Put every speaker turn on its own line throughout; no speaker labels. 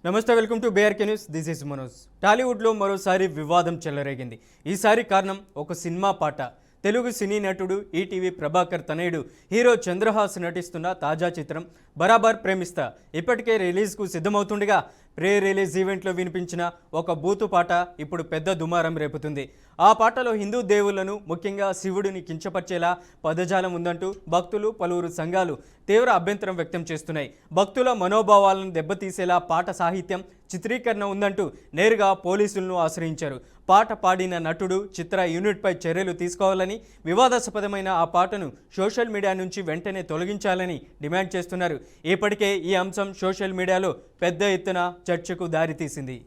నమస్తే, welcome to BRK news. This is Manoj. టాలీవుడ్లో మరోసారి వివాదం చెలరేగింది. ఈసారి కారణం ఒక సినిమా పాట. తెలుగు సినీ నటుడు ఈటీవీ ప్రభాకర్ తనయుడు హీరో చంద్రహాస్ నటిస్తున్న తాజా చిత్రం బరాబర్ ప్రేమిస్తా ఇప్పటికే రిలీజ్కు సిద్ధమవుతుండగా ప్రీ రిలీజ్ ఈవెంట్లో వినిపించిన ఒక బూతు పాట ఇప్పుడు పెద్ద దుమారం రేపుతుంది. ఆ పాటలో హిందూ దేవుళ్లను, ముఖ్యంగా శివుడిని కించపరిచేలా పదజాలం ఉందంటూ భక్తులు, పలువురు సంఘాలు తీవ్ర అభ్యంతరం వ్యక్తం చేస్తున్నాయి. భక్తుల మనోభావాలను దెబ్బతీసేలా పాట సాహిత్యం, చిత్రీకరణ ఉందంటూ నేరుగా పోలీసులను ఆశ్రయించారు. పాట పాడిన నటుడు, చిత్ర యూనిట్పై చర్యలు తీసుకోవాలని, వివాదాస్పదమైన ఆ పాటను సోషల్ మీడియా నుంచి వెంటనే తొలగించాలని డిమాండ్ చేస్తున్నారు. ఇప్పటికే ఈ అంశం సోషల్ మీడియాలో పెద్ద ఎత్తున చర్చకు దారితీసింది.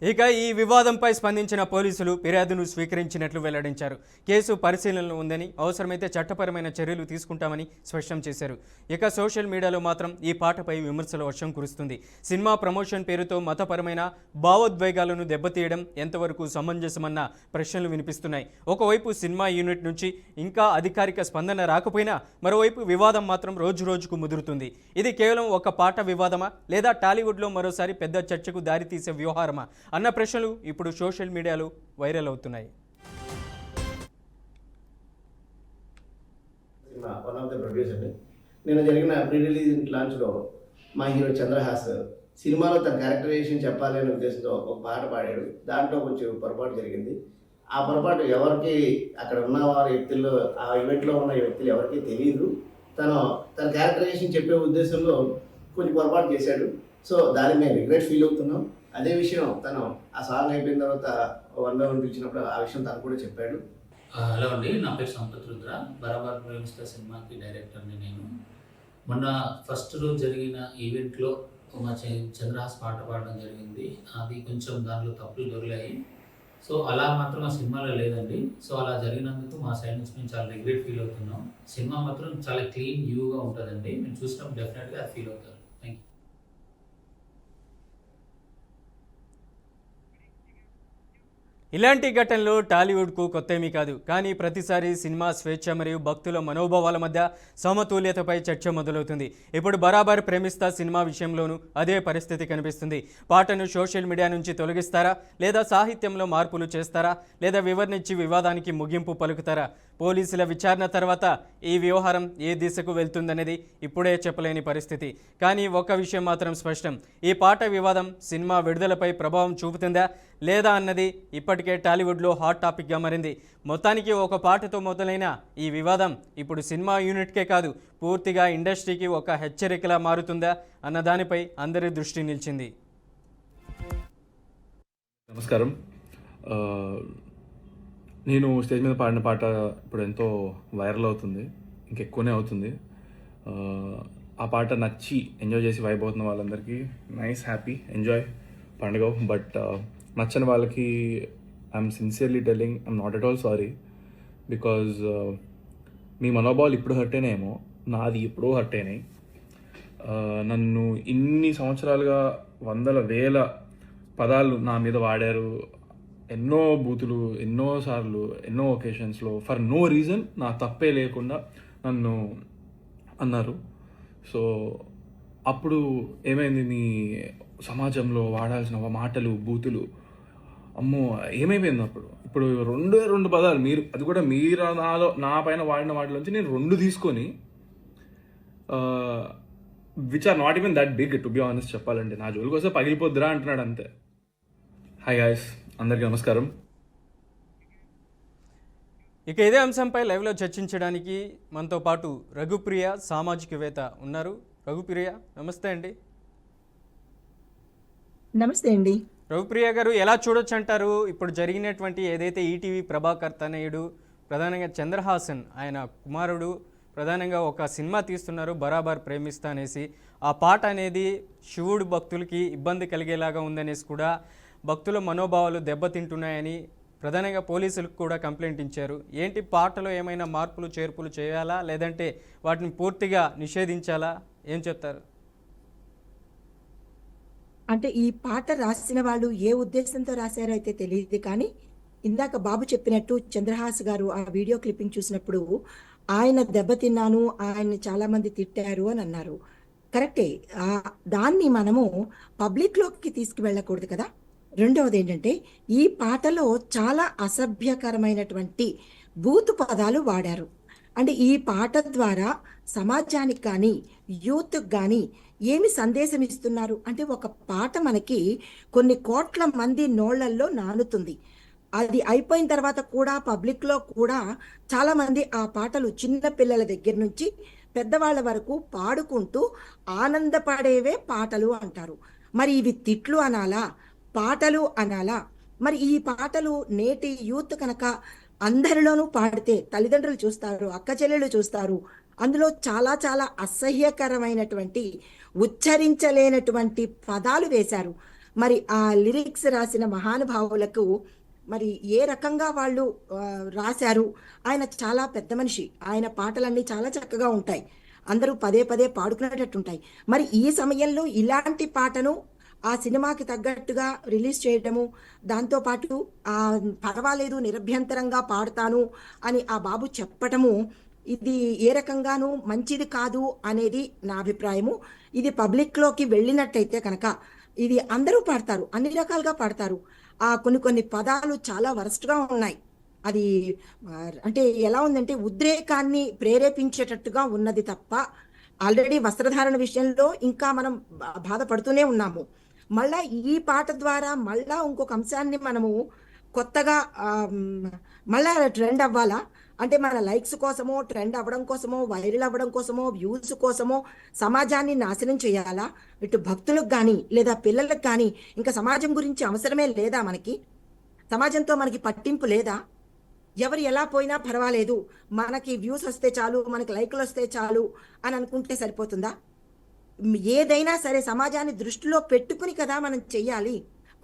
ఇక ఈ వివాదంపై స్పందించిన పోలీసులు ఫిర్యాదును స్వీకరించినట్లు వెల్లడించారు. కేసు పరిశీలనలో ఉందని, అవసరమైతే చట్టపరమైన చర్యలు తీసుకుంటామని స్పష్టం చేశారు. ఇక సోషల్ మీడియాలో మాత్రం ఈ పాటపై విమర్శల వర్షం కురుస్తుంది. సినిమా ప్రమోషన్ పేరుతో మతపరమైన భావోద్వేగాలను దెబ్బతీయడం ఎంతవరకు సమంజసమన్న ప్రశ్నలు వినిపిస్తున్నాయి. ఒకవైపు సినిమా యూనిట్ నుంచి ఇంకా అధికారిక స్పందన రాకపోయినా మరోవైపు వివాదం మాత్రం రోజు రోజుకు ముదురుతుంది. ఇది కేవలం ఒక పాట వివాదమా, లేదా టాలీవుడ్లో మరోసారి పెద్ద చర్చకు దారితీసే వ్యవహారమా అన్న ప్రశ్నలు ఇప్పుడు సోషల్ మీడియాలో వైరల్ అవుతున్నాయి.
వన్ ఆఫ్ ద ప్రొడ్యూసర్ని నేను జరిగిన ప్రీ రిలీజ్ లాంచ్లో మా హీరో చంద్రహాస్ సినిమాలో తన క్యారెక్టరైజేషన్ చెప్పాలి అనే ఉద్దేశంతో ఒక పాట పాడాడు. దాంట్లో కొంచెం పొరపాటు జరిగింది. ఆ పొరపాటు ఎవరికి, అక్కడ ఉన్న వారి వ్యక్తుల్లో, ఆ ఈవెంట్లో ఉన్న వ్యక్తులు ఎవరికీ తెలియదు. తన క్యారెక్టరైజేషన్ చెప్పే ఉద్దేశంలో కొంచెం పొరపాటు చేశాడు. సో దానికి మేము రిగ్రెట్ ఫీల్ అవుతున్నాం. అదే విషయం తను ఆ సాంగ్ అయిపోయిన తర్వాత వన్ బై వన్ పిలిచినప్పుడు ఆ విషయం తను కూడా చెప్పాడు.
హలో అండి, నా పేరు సంపత్ రుద్ర. బరాబర్ ప్రేమిస్తా సినిమాకి డైరెక్టర్ని నేను. మొన్న ఫస్ట్ రోజు జరిగిన ఈవెంట్లో మా చంద్రహాస్ పాట పాడడం జరిగింది. అది కొంచెం దాంట్లో తప్పులు దొరికాయి. సో అలా మాత్రం ఆ సినిమాలో లేదండి. సో అలా జరిగినందుకు మా సైడ్ నుంచి మేము చాలా రిగ్రెట్ ఫీల్ అవుతున్నాం. సినిమా మాత్రం చాలా క్లీన్, న్యూగా ఉంటుందండి. మేము చూసినప్పుడు డెఫినెట్గా అది ఫీల్ అవుతారు. Thank you.
ఇలాంటి ఘటనలు టాలీవుడ్కు కొత్తేమీ కాదు. కానీ ప్రతిసారి సినిమా స్వేచ్ఛ మరియు భక్తుల మనోభావాల మధ్య సమతుల్యతపై చర్చ మొదలవుతుంది. ఇప్పుడు బరాబర్ ప్రేమిస్తా సినిమా విషయంలోనూ అదే పరిస్థితి కనిపిస్తుంది. పాటను సోషల్ మీడియా నుంచి తొలగిస్తారా, లేదా సాహిత్యంలో మార్పులు చేస్తారా, లేదా వివరణించి వివాదానికి ముగింపు పలుకుతారా? పోలీసుల విచారణ తర్వాత ఈ వ్యవహారం ఏ దిశకు వెళ్తుందనేది ఇప్పుడే చెప్పలేని పరిస్థితి. కానీ ఒక్క విషయం మాత్రం స్పష్టం: ఈ పాట వివాదం సినిమా విడుదలపై ప్రభావం చూపుతుందా లేదా అన్నది ఇప్పటికే టాలీవుడ్లో హాట్ టాపిక్గా మారింది. మొత్తానికి ఒక పాటతో మొదలైన ఈ వివాదం ఇప్పుడు సినిమా యూనిట్కే కాదు, పూర్తిగా ఇండస్ట్రీకి ఒక హెచ్చరికలా మారుతుందా అన్న దానిపై అందరి దృష్టి నిలిచింది.
నమస్కారం. నేను స్టేజ్ మీద పాడిన పాట ఇప్పుడు ఎంతో వైరల్ అవుతుంది, ఇంకెక్కువనే అవుతుంది. ఆ పాట నచ్చి ఎంజాయ్ చేసి వైబ్ అవుతున్న వాళ్ళందరికీ నైస్, హ్యాపీ, ఎంజాయ్ పండుగ. బట్ నచ్చని వాళ్ళకి I'm sincerely telling, I'm not at all sorry. Because మీ మనోభావాలు ఇప్పుడు హర్ట్ అయినాయేమో, నాది ఎప్పుడో హర్ట్ అయినాయి. నన్ను ఇన్ని సంవత్సరాలుగా వందల వేల పదాలు నా మీద వాడారు. ఎన్నో బూతులు, ఎన్నోసార్లు, ఎన్నో ఒకేషన్స్లో ఫర్ నో రీజన్, నా తప్పే లేకుండా నన్ను అన్నారు. సో అప్పుడు ఏమైంది, నీ సమాజంలో వాడాల్సిన మాటలు, బూతులు, అమ్మో ఏమైపోయింది అప్పుడు. ఇప్పుడు రెండు పదాలు మీరు, అది కూడా మీరు నా పైన వాడిన వాటిలోంచి నేను 2 తీసుకొని, which are not even that big to be honest చెప్పాలంటే. నా జోలికి వస్తే పగిలిపోద్దురా అంటున్నాడు అంతే. హాయ్ గాయ్స్, అందరికీ నమస్కారం.
ఇక ఇదే అంశంపై లైవ్లో చర్చించడానికి మనతో పాటు రఘుప్రియ సామాజికవేత్త ఉన్నారు. రఘుప్రియ, నమస్తే అండి.
నమస్తే అండి.
రఘుప్రియ గారు, ఎలా చూడొచ్చు అంటారు ఇప్పుడు జరిగినటువంటి ఏదైతే ఈటీవీ ప్రభాకర్ తనయుడు, ప్రధానంగా చంద్రహాసన్ ఆయన కుమారుడు ప్రధానంగా ఒక సినిమా తీస్తున్నారు బరాబర్ ప్రేమిస్తా అనేసి, ఆ పాట అనేది శివుడు భక్తులకి ఇబ్బంది కలిగేలాగా ఉందనేసి కూడా భక్తుల మనోభావాలు దెబ్బతింటున్నాయని ప్రధానంగా పోలీసులకు కూడా కంప్లైంట్ ఇచ్చారు. ఏంటి పాటలో ఏమైనా మార్పులు చేర్పులు చేయాలా, లేదంటే వాటిని పూర్తిగా నిషేధించాలా, ఏం చెప్తారు?
అంటే ఈ పాట రాసిన వాళ్ళు ఏ ఉద్దేశంతో రాశారో అయితే తెలియదు కానీ, ఇందాక బాబు చెప్పినట్టు చంద్రహాస్ గారు ఆ వీడియో క్లిప్పింగ్ చూసినప్పుడు ఆయన దెబ్బతిన్నాను, ఆయన్ని చాలా మంది తిట్టారు అని అన్నారు. కరెక్టే. దాన్ని మనము పబ్లిక్లోకి తీసుకువెళ్ళకూడదు కదా. రెండవది ఏంటంటే, ఈ పాటలో చాలా అసభ్యకరమైనటువంటి బూతు పదాలు వాడారు. అంటే ఈ పాట ద్వారా సమాజానికి కానీ యూత్కి కానీ ఏమి సందేశం ఇస్తున్నారు అంటే, ఒక పాట మనకి కొన్ని కోట్ల మంది నోళ్లల్లో నానుతుంది. అది అయిపోయిన తర్వాత కూడా పబ్లిక్లో కూడా చాలామంది ఆ పాటలు చిన్న పిల్లల దగ్గర నుంచి పెద్దవాళ్ళ వరకు పాడుకుంటూ ఆనందపడేవే పాటలు అంటారు. మరి ఇవి తిట్లు అనాలా, పాటలు అనాలా? మరి ఈ పాటలు నేటి యూత్ కనుక అందరిలోనూ పాడితే తల్లిదండ్రులు చూస్తారు, అక్క చెల్లెళ్ళు చూస్తారు. అందులో చాలా చాలా అసహ్యకరమైనటువంటి ఉచ్చరించలేనటువంటి పదాలు వేశారు. మరి ఆ లిరిక్స్ రాసిన మహానుభావులకు మరి ఏ రకంగా వాళ్ళు రాశారు. ఆయన చాలా పెద్ద మనిషి, ఆయన పాటలన్నీ చాలా చక్కగా ఉంటాయి, అందరూ పదే పదే పాడుకునేటట్టుంటాయి. మరి ఈ సమయంలో ఇలాంటి పాటను ఆ సినిమాకి తగ్గట్టుగా రిలీజ్ చేయడము, దాంతోపాటు పర్వాలేదు నిరభ్యంతరంగా పాడతాను అని ఆ బాబు చెప్పటము, ఇది ఏ రకంగానూ మంచిది కాదు అనేది నా అభిప్రాయము. ఇది పబ్లిక్లోకి వెళ్ళినట్టయితే కనుక ఇది అందరూ పాడతారు, అన్ని రకాలుగా పాడతారు. కొన్ని పదాలు చాలా వరస్ట్గా ఉన్నాయి. అది అంటే ఎలా ఉందంటే ఉద్రేకాన్ని ప్రేరేపించేటట్టుగా ఉన్నది తప్ప, ఆల్రెడీ వస్త్రధారణ విషయంలో ఇంకా మనం బాధపడుతూనే ఉన్నాము. మళ్ళా ఈ పాట ద్వారా మళ్ళా ఇంకొక అంశాన్ని మనము కొత్తగా మళ్ళా ట్రెండ్ అవ్వాలా అంటే, మన లైక్స్ కోసమో, ట్రెండ్ అవ్వడం కోసమో, వైరల్ అవ్వడం కోసమో, వ్యూస్ కోసమో సమాజాన్ని నాశనం చేయాలా? ఇటు భక్తులకు కానీ లేదా పిల్లలకు కానీ ఇంకా సమాజం గురించి అవసరమే లేదా? మనకి సమాజంతో మనకి పట్టింపు లేదా? ఎవరు ఎలా పోయినా పర్వాలేదు, మనకి వ్యూస్ వస్తే చాలు, మనకి లైక్లు వస్తే చాలు అని అనుకుంటే సరిపోతుందా? ఏదైనా సరే సమాజాన్ని దృష్టిలో పెట్టుకుని కదా మనం చెయ్యాలి.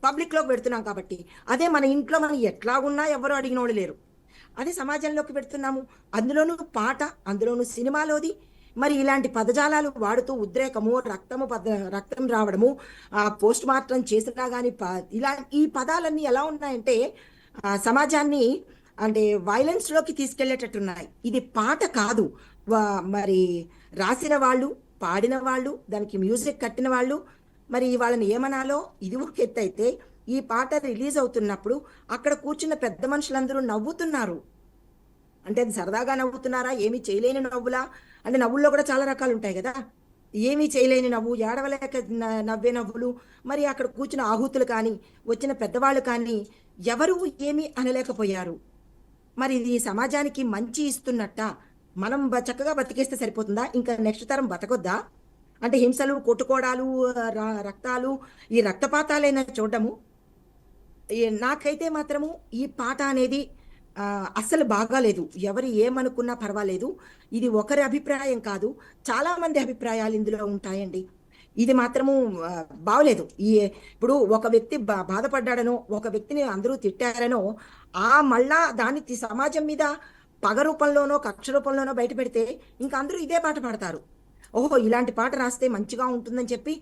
పబ్లిక్లోకి పెడుతున్నాం కాబట్టి. అదే మన ఇంట్లో మనం ఎట్లా ఉన్నా ఎవరు అడిగినోళ్ళు లేరు, అదే సమాజంలోకి పెడుతున్నాము. అందులోనూ పాట, అందులోనూ సినిమాలోది. మరి ఇలాంటి పదజాలాలు వాడుతూ ఉద్రేకము, రక్తం రావడము, పోస్ట్ మార్టం చేసినా కానీ ఈ పదాలన్నీ ఎలా ఉన్నాయంటే సమాజాన్ని అంటే వైలెన్స్లోకి తీసుకెళ్లేటట్టున్నాయి. ఇది పాట కాదు. మరి రాసిన వాళ్ళు, పాడిన వాళ్ళు, దానికి మ్యూజిక్ కట్టిన వాళ్ళు, మరి వాళ్ళని ఏమనాలో ఇది ఒక ఎత్తు అయితే, ఈ పాట రిలీజ్ అవుతున్నప్పుడు అక్కడ కూర్చున్న పెద్ద మనుషులందరూ నవ్వుతున్నారు. అంటే అది సరదాగా నవ్వుతున్నారా, ఏమీ చేయలేని నవ్వులా? అంటే నవ్వుల్లో కూడా చాలా రకాలు ఉంటాయి కదా. ఏమీ చేయలేని నవ్వు, ఏడవలేక నవ్వే నవ్వులు. మరి అక్కడ కూర్చున్న ఆహుతులు కానీ, వచ్చిన పెద్దవాళ్ళు కానీ ఎవరు ఏమీ అనలేకపోయారు. మరి ఇది సమాజానికి మంచి ఇస్తున్నట్ట? మనం చక్కగా బతికేస్తే సరిపోతుందా? ఇంకా నెక్స్ట్ తరం బతకొద్దా? అంటే హింసలు, కొట్టుకోవడాలు, రక్తాలు, ఈ రక్తపాతాలైనా చూడడము. నాకైతే మాత్రము ఈ పాట అనేది అస్సలు బాగాలేదు. ఎవరు ఏమనుకున్నా పర్వాలేదు, ఇది ఒకరి అభిప్రాయం కాదు, చాలా మంది అభిప్రాయాలు ఇందులో ఉంటాయండి. ఇది మాత్రము బాగలేదు. ఇప్పుడు ఒక వ్యక్తి బాధపడ్డాడనో, ఒక వ్యక్తిని అందరూ తిట్టారనో, మళ్ళా దాన్ని సమాజం మీద పగ రూపంలోనో కక్ష రూపంలోనో బయట పెడితే ఇంకా అందరూ ఇదే పాట పాడతారు. ఓహో, ఇలాంటి పాట రాస్తే మంచిగా ఉంటుందని చెప్పి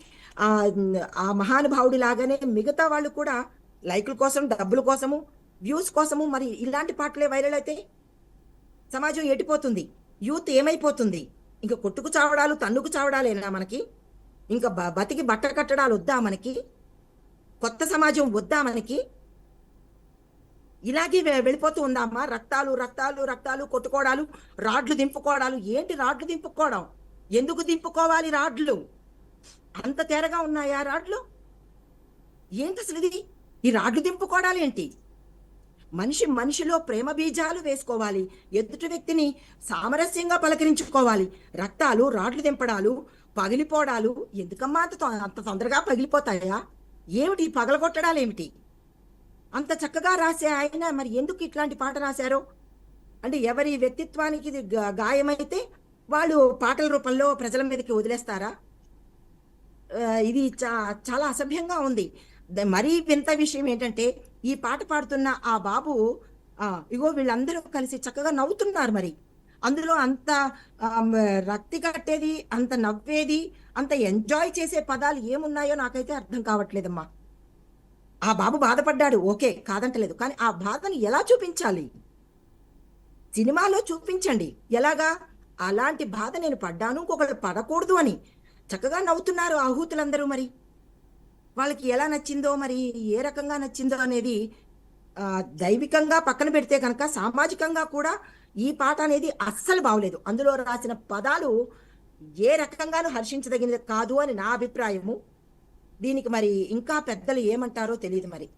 ఆ మహానుభావుడి లాగానే మిగతా వాళ్ళు కూడా లైకుల కోసం, డబ్బుల కోసము, వ్యూస్ కోసము మరి ఇలాంటి పాటలే వైరల్ అయితే సమాజం ఎడిపోతుంది, యూత్ ఏమైపోతుంది? ఇంకా కొట్టుకు చావడాలు, తన్నుకు చావడాలేనా మనకి? ఇంకా బతికి బట్ట కట్టడాలు వద్దా మనకి? కొత్త సమాజం వద్దా మనకి? ఇలాగే వెళ్ళిపోతూ ఉందామా? రక్తాలు రక్తాలు రక్తాలు, కొట్టుకోవడాలు, రాడ్లు దింపుకోవడాలు. ఏంటి రాడ్లు దింపుకోవడం? ఎందుకు దింపుకోవాలి రాడ్లు? అంత తేరగా ఉన్నాయా రాడ్లు? ఏంటి అసలు ఇది? ఈ రాడ్లు దింపుకోవడాలు ఏంటి? మనిషిలో ప్రేమ బీజాలు వేసుకోవాలి, ఎదుటి వ్యక్తిని సామరస్యంగా పలకరించుకోవాలి. రక్తాలు, రాడ్లు దింపడాలు, పగిలిపోవడాలు ఎందుకమ్మా? అంత తొందరగా పగిలిపోతాయా? ఏమిటి పగలగొట్టడాలు ఏమిటి? అంత చక్కగా రాసే ఆయన మరి ఎందుకు ఇట్లాంటి పాట రాశారో? అంటే ఎవరి వ్యక్తిత్వానికి ఇది గాయమైతే వాళ్ళు పాటల రూపంలో ప్రజల మీదకి వదిలేస్తారా? ఇది చాలా అసభ్యంగా ఉంది. మరీ వింత విషయం ఏంటంటే, ఈ పాట పాడుతున్న ఆ బాబు ఇగో వీళ్ళందరూ కలిసి చక్కగా నవ్వుతున్నారు మరి. అందులో అంత రక్తి కట్టేది, అంత నవ్వేది, అంత ఎంజాయ్ చేసే పదాలు ఏమున్నాయో నాకైతే అర్థం కావట్లేదమ్మా. ఆ బాబు బాధపడ్డాడు, ఓకే, కాదంటలేదు. కానీ ఆ బాధని ఎలా చూపించాలి? సినిమాలో చూపించండి. ఎలాగా? అలాంటి బాధ నేను పడ్డాను, ఇంకొకళ్ళు పడకూడదు అని. చక్కగా నవ్వుతున్నారు ఆహూతులందరూ మరి. వాళ్ళకి ఎలా నచ్చిందో మరి, ఏ రకంగా నచ్చిందో అనేది దైవికంగా పక్కన పెడితే కనుక సామాజికంగా కూడా ఈ పాట అనేది అస్సలు బాగలేదు. అందులో రాసిన పదాలు ఏ రకంగానూ హర్షించదగినది కాదు అని నా అభిప్రాయము. దీనికి మరి ఇంకా పెద్దలు ఏమంటారో తెలియదు మరి.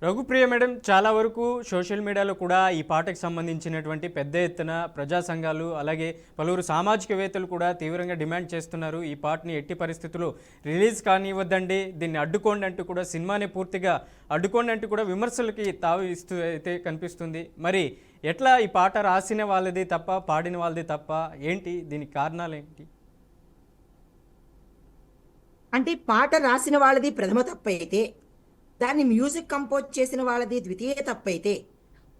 రఘుప్రియ మేడం, చాలా వరకు సోషల్ మీడియాలో కూడా ఈ పాటకు సంబంధించినటువంటి పెద్ద ఎత్తున ప్రజా సంఘాలు అలాగే పలువురు సామాజికవేత్తలు కూడా తీవ్రంగా డిమాండ్ చేస్తున్నారు. ఈ పాటని ఎట్టి పరిస్థితుల్లో రిలీజ్ కానివ్వద్దండి, దీన్ని అడ్డుకోండి అంటూ కూడా, సినిమాని పూర్తిగా అడ్డుకోండి అంటూ కూడా విమర్శలకి తావు ఇస్తూ అయితే కనిపిస్తుంది. మరి ఎట్లా ఈ పాట రాసిన వాళ్ళది తప్ప, పాడిన వాళ్ళది తప్ప, ఏంటి దీనికి కారణాలు ఏంటి?
అంటే పాట రాసిన వాళ్ళది ప్రథమ తప్పైతే, దాన్ని మ్యూజిక్ కంపోజ్ చేసిన వాళ్ళది ద్వితీయ తప్పైతే,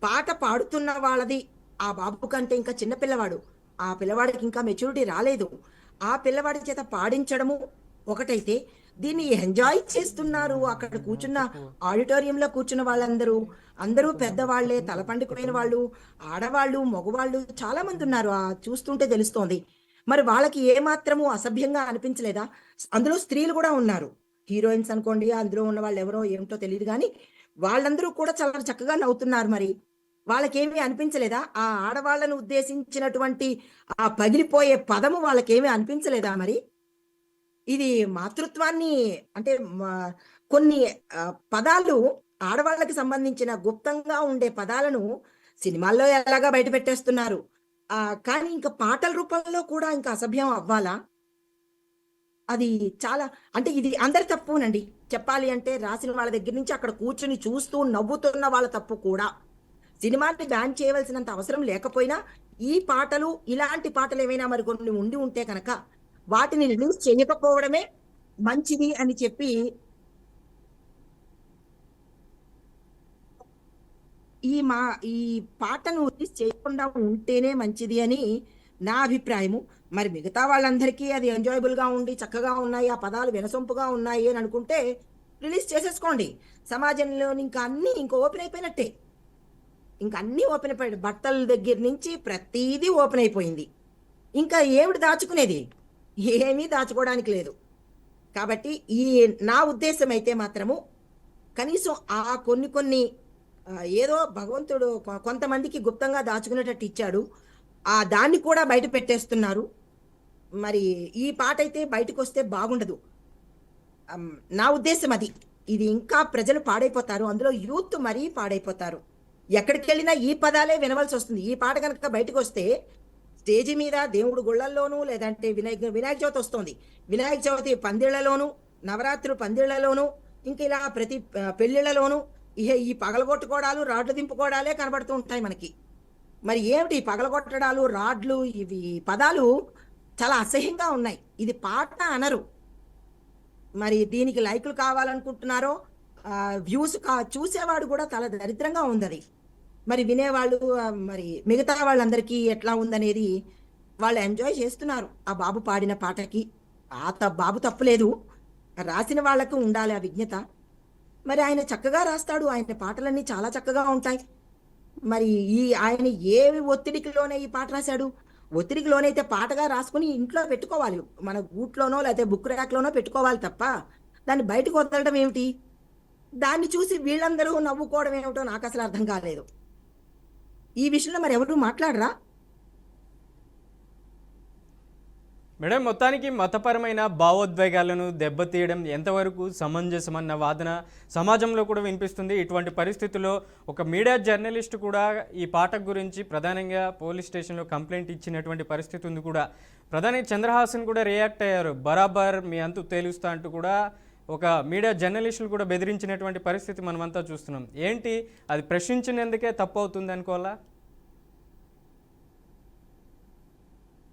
పాట పాడుతున్న వాళ్ళది ఆ బాబు కంటే ఇంకా చిన్న పిల్లవాడు, ఆ పిల్లవాడికి ఇంకా మెచ్యూరిటీ రాలేదు, ఆ పిల్లవాడి చేత పాడించడము ఒకటైతే, దీన్ని ఎంజాయ్ చేస్తున్నారు అక్కడ కూర్చున్న ఆడిటోరియంలో కూర్చున్న వాళ్ళందరూ, అందరూ పెద్దవాళ్లే, తలపండుకుపోయిన వాళ్ళు, ఆడవాళ్ళు, మగవాళ్ళు చాలా మంది ఉన్నారు. చూస్తుంటే తెలుస్తోంది. మరి వాళ్ళకి ఏమాత్రము అసభ్యంగా అనిపించలేదా? అందులో స్త్రీలు కూడా ఉన్నారు, హీరోయిన్స్ అనుకోండి, అందులో ఉన్న వాళ్ళు ఎవరో ఏమిటో తెలియదు కానీ వాళ్ళందరూ కూడా చాలా చక్కగా నవ్వుతున్నారు. మరి వాళ్ళకేమీ అనిపించలేదా? ఆ ఆడవాళ్ళను ఉద్దేశించినటువంటి ఆ పగిలిపోయే పదము వాళ్ళకేమీ అనిపించలేదా? మరి ఇది మాతృత్వాన్ని అంటే కొన్ని పదాలు, ఆడవాళ్ళకి సంబంధించిన గుప్తంగా ఉండే పదాలను సినిమాల్లో ఎలాగా బయట పెట్టేస్తున్నారు. కానీ ఇంకా పాటల రూపంలో కూడా ఇంకా అసభ్యం అవ్వాలా? అది చాలా, అంటే ఇది అందరి తప్పునండి. చెప్పాలి అంటే రాసిన వాళ్ళ దగ్గర నుంచి అక్కడ కూర్చుని చూస్తూ నవ్వుతున్న వాళ్ళ తప్పు కూడా. సినిమాని బ్యాన్ చేయవలసినంత అవసరం లేకపోయినా ఈ పాటలు, ఇలాంటి పాటలు ఏమైనా మరి కొన్ని ఉండి ఉంటే కనుక వాటిని రిలీజ్ చేయకపోవడమే మంచిది అని చెప్పి ఈ పాటను రిలీజ్ చేయకుండా ఉంటేనే మంచిది అని నా అభిప్రాయము. మరి మిగతా వాళ్ళందరికీ అది ఎంజాయబుల్ గా ఉండి చక్కగా ఉన్నాయి, ఆ పదాలు వినసొంపుగా ఉన్నాయి అని అనుకుంటే రిలీజ్ చేసేసుకోండి. సమాజంలో ఇంకా అన్ని ఇంకా ఓపెన్ అయిపోయినట్టే. ఇంకా అన్ని ఓపెన్ అయిపోయాడు, బట్టల దగ్గర నుంచి ప్రతిదీ ఓపెన్ అయిపోయింది. ఇంకా ఏమిటి దాచుకునేది? ఏమీ దాచుకోవడానికి లేదు. కాబట్టి నా ఉద్దేశం అయితే మాత్రము కనీసం కొన్ని ఏదో భగవంతుడు కొంతమందికి గుప్తంగా దాచుకునేటట్టు ఇచ్చాడు, దాన్ని కూడా బయట పెట్టేస్తున్నారు. మరి ఈ పాట అయితే బయటకు వస్తే బాగుండదు. నా ఉద్దేశం అది. ఇది ఇంకా ప్రజలు పాడైపోతారు, అందులో యూత్ మరీ పాడైపోతారు. ఎక్కడికి వెళ్ళినా ఈ పదాలే వినవలసి వస్తుంది. ఈ పాట కనుక బయటకు వస్తే స్టేజి మీద దేవుడు గుళ్ళల్లోనూ, లేదంటే వినాయక చవితి వస్తుంది, వినాయక చవితి పందిళ్లలోనూ, నవరాత్రులు పందిళ్లలోనూ, ఇంక ఇలా ప్రతి పెళ్లిళ్లలోనూ ఈ పగలగొట్టుకోవడాలు, రాడ్లు దింపుకోవడాలే కనబడుతూ ఉంటాయి మనకి. మరి ఏమిటి పగలగొట్టడాలు, రాడ్లు, ఇవి పదాలు చాలా అసహ్యంగా ఉన్నాయి. ఇది పాట అనరు. మరి దీనికి లైకులు కావాలనుకుంటున్నారో, వ్యూస్ చూసేవాడు కూడా చాలా దరిద్రంగా ఉంది అది. మరి వినేవాళ్ళు, మరి మిగతా వాళ్ళందరికీ ఎట్లా ఉందనేది వాళ్ళు ఎంజాయ్ చేస్తున్నారు ఆ బాబు పాడిన పాటకి. బాబు తప్పులేదు, రాసిన వాళ్ళకు ఉండాలి ఆ విజ్ఞత. మరి ఆయన చక్కగా రాస్తాడు, ఆయన పాటలన్నీ చాలా చక్కగా ఉంటాయి. మరి ఆయన ఏ ఒత్తిడికి లోనే ఈ పాట రాశాడు? ఒత్తిడికి లోనైతే పాటగా రాసుకుని ఇంట్లో పెట్టుకోవాలి, మన గూట్లోనో లేకపోతే బుక్ ర్యాక్లోనో పెట్టుకోవాలి తప్ప దాన్ని బయటకు వదలడం ఏమిటి? దాన్ని చూసి వీళ్ళందరూ నవ్వుకోవడం ఏమిటో నాకు అసలు అర్థం కాలేదు. ఈ విషయంలో మరి ఎవరు మాట్లాడరా?
మేడం, మొత్తానికి మతపరమైన భావోద్వేగాలను దెబ్బతీయడం ఎంతవరకు సమంజసమన్న వాదన సమాజంలో కూడా వినిపిస్తుంది. ఇటువంటి పరిస్థితుల్లో ఒక మీడియా జర్నలిస్ట్ కూడా ఈ పాట గురించి ప్రధానంగా పోలీస్ స్టేషన్లో కంప్లైంట్ ఇచ్చినటువంటి పరిస్థితి ఉంది కూడా. ప్రధాని చంద్రహాసన్ కూడా రియాక్ట్ అయ్యారు, బరాబర్ మీ అంతు తేలుస్తా అంటూ కూడా ఒక మీడియా జర్నలిస్టులు కూడా బెదిరించినటువంటి పరిస్థితి మనమంతా చూస్తున్నాం. ఏంటి అది ప్రశ్నించినందుకే తప్పు అవుతుంది అనుకోవాలా?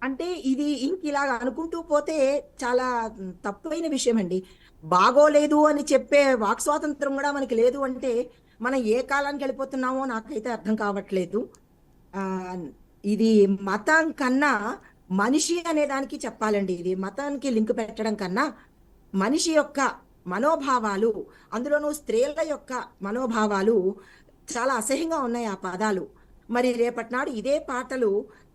అంటే ఇది ఇంక ఇలాగ అనుకుంటూ పోతే చాలా తప్పైన విషయం అండి. బాగోలేదు అని చెప్పే వాక్ స్వాతంత్రం కూడా మనకి లేదు అంటే మనం ఏ కాలానికి వెళ్ళిపోతున్నామో నాకైతే అర్థం కావట్లేదు. ఆ, ఇది మతం కన్నా మనిషి అనే దానికి చెప్పాలండి. ఇది మతానికి లింక్ పెట్టడం కన్నా మనిషి యొక్క మనోభావాలు, అందులోనూ స్త్రీల యొక్క మనోభావాలు చాలా అసహ్యంగా ఉన్నాయి ఆ పదాలు. మరి రేపటి నాడు ఇదే పాటలు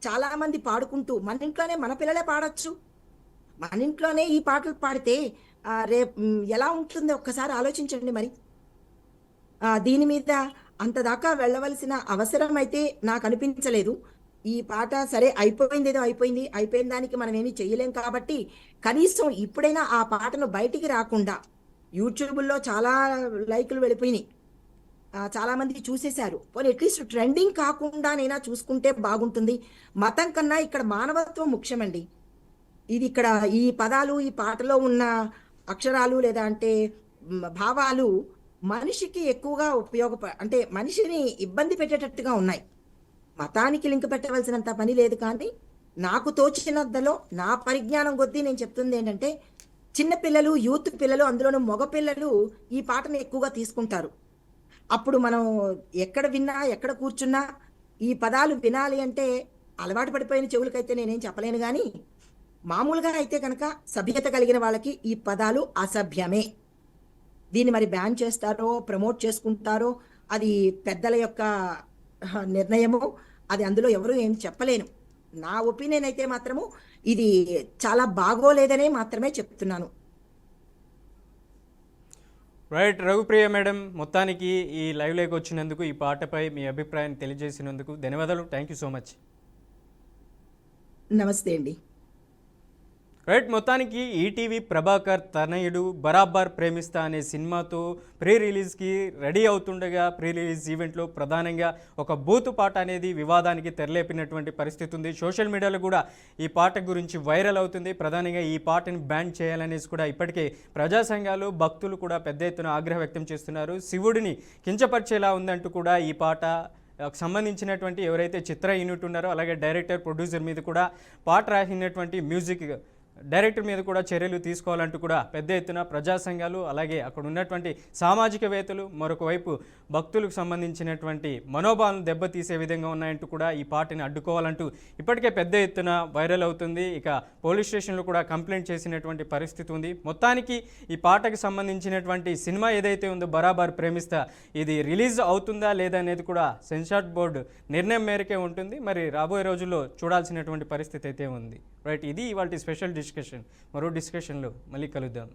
చాలా మంది పాడుకుంటూ మన ఇంట్లోనే మన పిల్లలే పాడొచ్చు, మన ఇంట్లోనే ఈ పాటలు పాడితే రేపు ఎలా ఉంటుందో ఒక్కసారి ఆలోచించండి. మరి దీని మీద అంత దాకా వెళ్ళవలసిన అవసరం అయితే నాకు అనిపించలేదు. ఈ పాట సరే అయిపోయింది, ఏదో అయిపోయింది, అయిపోయిన దానికి మనం ఏమీ చేయలేం కాబట్టి కనీసం ఇప్పుడైనా ఆ పాటను బయటికి రాకుండా, యూట్యూబ్లో చాలా లైకులు వెళ్ళిపోయినాయి, చాలా మంది చూసేశారు, పోనీ అట్లీస్ట్ ట్రెండింగ్ కాకుండానైనా చూసుకుంటే బాగుంటుంది. మతం కన్నా ఇక్కడ మానవత్వం ముఖ్యమండి. ఇది ఇక్కడ ఈ పదాలు, ఈ పాటలో ఉన్న అక్షరాలు లేదా అంటే భావాలు మనిషికి ఎక్కువగా అంటే మనిషిని ఇబ్బంది పెట్టేటట్టుగా ఉన్నాయి. మతానికి లింక్ పెట్టవలసినంత పని లేదు, కానీ నాకు తోచినంతలో నా పరిజ్ఞానం కొద్దీ నేను చెప్తుంది ఏంటంటే చిన్నపిల్లలు, యూత్ పిల్లలు, అందులోనూ మగపిల్లలు ఈ పాటను ఎక్కువగా తీసుకుంటారు. అప్పుడు మనం ఎక్కడ విన్నా, ఎక్కడ కూర్చున్నా ఈ పదాలు వినాలి అంటే అలవాటు పడిపోయిన చెవులకైతే నేనేం చెప్పలేను, కానీ మామూలుగా అయితే కనుక సభ్యత కలిగిన వాళ్ళకి ఈ పదాలు అసభ్యమే. దీన్ని మరి బ్యాన్ చేస్తారో ప్రమోట్ చేసుకుంటారో అది పెద్దల యొక్క నిర్ణయము, అది అందులో ఎవరు ఏం చెప్పలేను. నా ఒపీనియన్ అయితే మాత్రము ఇది చాలా బాగోలేదనే మాత్రమే చెప్తున్నాను.
రైట్, రఘుప్రియ మేడం, మొత్తానికి ఈ లైవ్లోకి వచ్చినందుకు, ఈ పాటపై మీ అభిప్రాయాన్ని తెలియజేసినందుకు ధన్యవాదాలు. Thank you so much.
నమస్తే అండి.
రైట్, మొత్తానికి ఈటీవీ ప్రభాకర్ తనయుడు బరాబర్ ప్రేమిస్తా అనే సినిమాతో ప్రీ రిలీజ్కి రెడీ అవుతుండగా ప్రీ రిలీజ్ ఈవెంట్లో ప్రధానంగా ఒక బూతు పాట అనేది వివాదానికి తెరలేపినటువంటి పరిస్థితి ఉంది. సోషల్ మీడియాలో కూడా ఈ పాట గురించి వైరల్ అవుతుంది. ప్రధానంగా ఈ పాటని బ్యాన్ చేయాలనేసి కూడా ఇప్పటికే ప్రజా సంఘాలు, భక్తులు కూడా పెద్ద ఎత్తున ఆగ్రహం వ్యక్తం చేస్తున్నారు. శివుడిని కించపరిచేలా ఉందంటూ కూడా ఈ పాట సంబంధించినటువంటి ఎవరైతే చిత్ర యూనిట్ ఉన్నారో అలాగే డైరెక్టర్, ప్రొడ్యూసర్ మీద కూడా పాట రాసినటువంటి మ్యూజిక్ డైరెక్టర్ మీద కూడా చర్యలు తీసుకోవాలంటూ కూడా పెద్ద ఎత్తున ప్రజా సంఘాలు అలాగే అక్కడ ఉన్నటువంటి సామాజికవేత్తలు, మరొక వైపు భక్తులకు సంబంధించినటువంటి మనోభావాలను దెబ్బతీసే విధంగా ఉన్నాయంటూ కూడా ఈ పార్టీని అడ్డుకోవాలంటూ ఇప్పటికే పెద్ద ఎత్తున వైరల్ అవుతుంది. ఇక పోలీస్ స్టేషన్లో కూడా కంప్లైంట్ చేసినటువంటి పరిస్థితి ఉంది. మొత్తానికి ఈ పాటకు సంబంధించినటువంటి సినిమా ఏదైతే ఉందో బరాబర్ ప్రేమిస్తా, ఇది రిలీజ్ అవుతుందా లేదా అనేది కూడా సెన్సార్ బోర్డు నిర్ణయం మేరకే ఉంటుంది. మరి రాబోయే రోజుల్లో చూడాల్సినటువంటి పరిస్థితి అయితే ఉంది. రైట్, ఇది ఇవాళ స్పెషల్ డిస్కషన్. మరో డిస్కషన్లో మళ్ళీ కలుద్దాం.